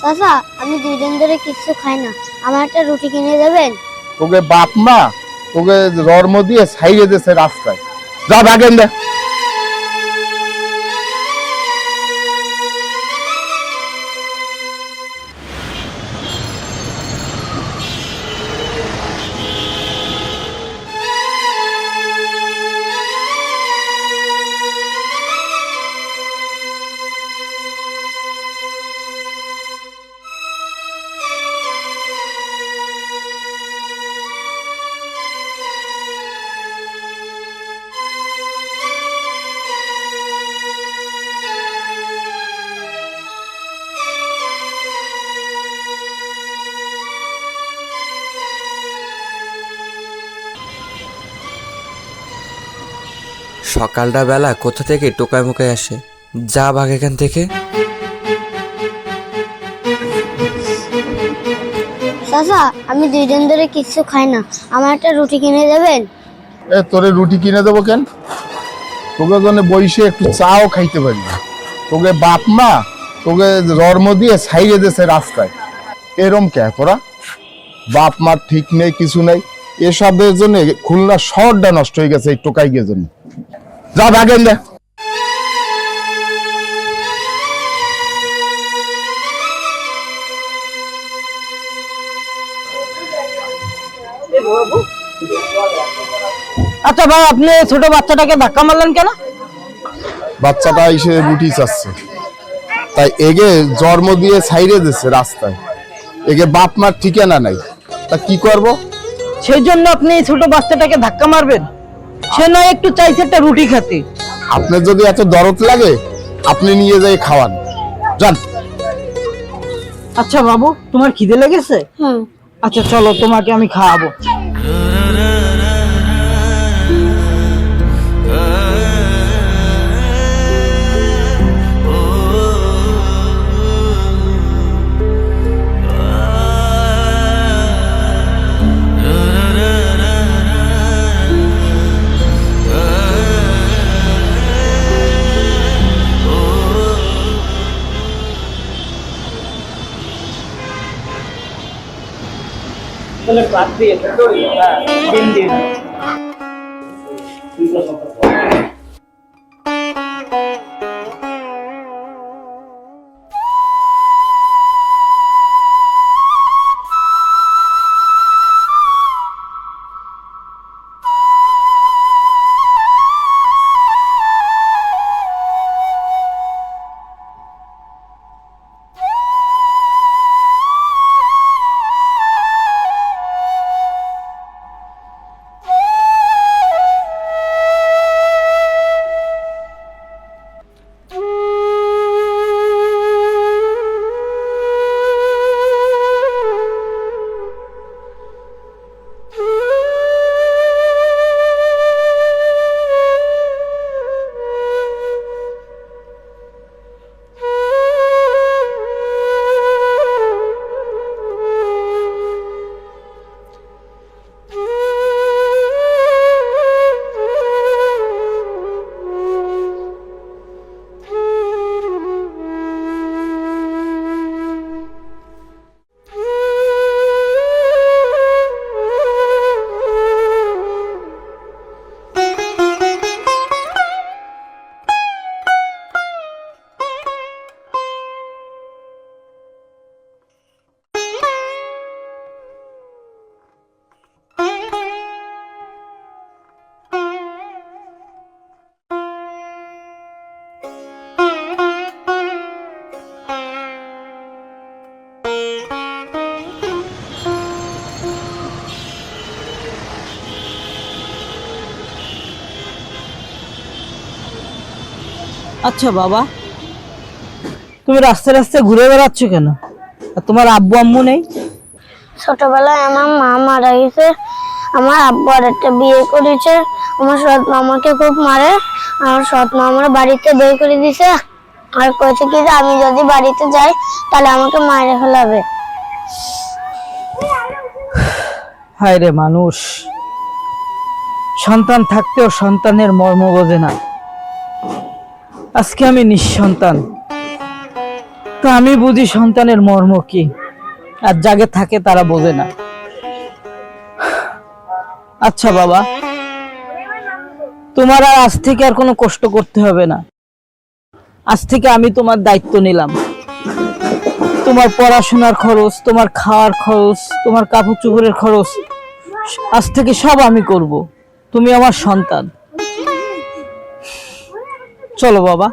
চাচা, আমি 2 দিন ধরে কিছু খাই না, আমার একটা রুটি কিনে দেবেন? তোকে বাপ মা তোকে রর্ম দিয়ে ছাইড়ে দিয়েছে রাস্তায়, যা ভাগেন দে। সকালটা বেলা কোথা থেকে টোকায় মোকায় আসে, যা ভাগ এখান থেকে। চাচা, আমি 2 দিন ধরে কিছু খাই না, আমার একটা রুটি কিনে দেবেন? তোরে রুটি কিনে দেবো কেন? তোকে জন্য বইসে একটু চাও খাইতে পারি না। তোকে বাপ মা তোকে রর্ম দিয়ে ছাইড়ে দিয়েছে রাস্তায়, এরম কে তোরা? বাপ মার ঠিক নেই, কিছু নেই, এসবের জন্য খুলনা শহরটা নষ্ট হয়ে গেছে এই টোকাই গিয়ে জন্য। যা ভাগেন দে। আচ্ছা ভাই, আপনি ছোট বাচ্চাটাকে ধাক্কা মারলেন কেন? বাচ্চাটা এসে রুটি চাচ্ছে, তাই এগে জন্ম দিয়ে ছাইড়ে দিচ্ছে রাস্তায়, এগে বাপ মার ঠিকানা নাই, তা কি করব? সেই জন্য আপনি এই ছোট বাচ্চাটাকে ধাক্কা মারবেন? সে নয় একটু চাইছে একটা রুটি খেতে। আপনার যদি এত দরদ লাগে আপনি নিয়ে যাই খাওয়ান, যান। আচ্ছা বাবু, তোমার খিদে লেগেছে? আচ্ছা চলো, তোমাকে আমি খাওয়াবো। আচ্ছা বাবা, তুমি রাস্তায় রাস্তায় ঘুরে বেড়াচ্ছ কেন? আর তোমার আব্বু আম্মু নেই? ছোটবেলায় আমার মা মারা গেছে, আমার আব্বু আর একটা বিয়ে করেছে, আমার সৎ মা আমাকে খুব মারে, আমার সৎ মা আমার বাড়িতে বের করে দিছে, আর কইছে কি যে আমি যদি বাড়িতে যাই তাহলে আমাকে মারে ফেলাবে। হায় রে মানুষ, সন্তান থাকতেও সন্তানের মর্ম বোঝে না। আজকে আমি নিঃসন্তান, তো আমি বুঝি সন্তানের মর্ম কি, আর জাগে থাকে তারা বোঝে না। আচ্ছা বাবা, তোমার আর আজ থেকে আর কোনো কষ্ট করতে হবে না। আজ থেকে আমি তোমার দায়িত্ব নিলাম। তোমার পড়াশোনার খরচ, তোমার খাওয়ার খরচ, তোমার কাপড় চোপড়ের খরচ আজ থেকে সব আমি করব। তুমি আমার সন্তান। চলো বাবা।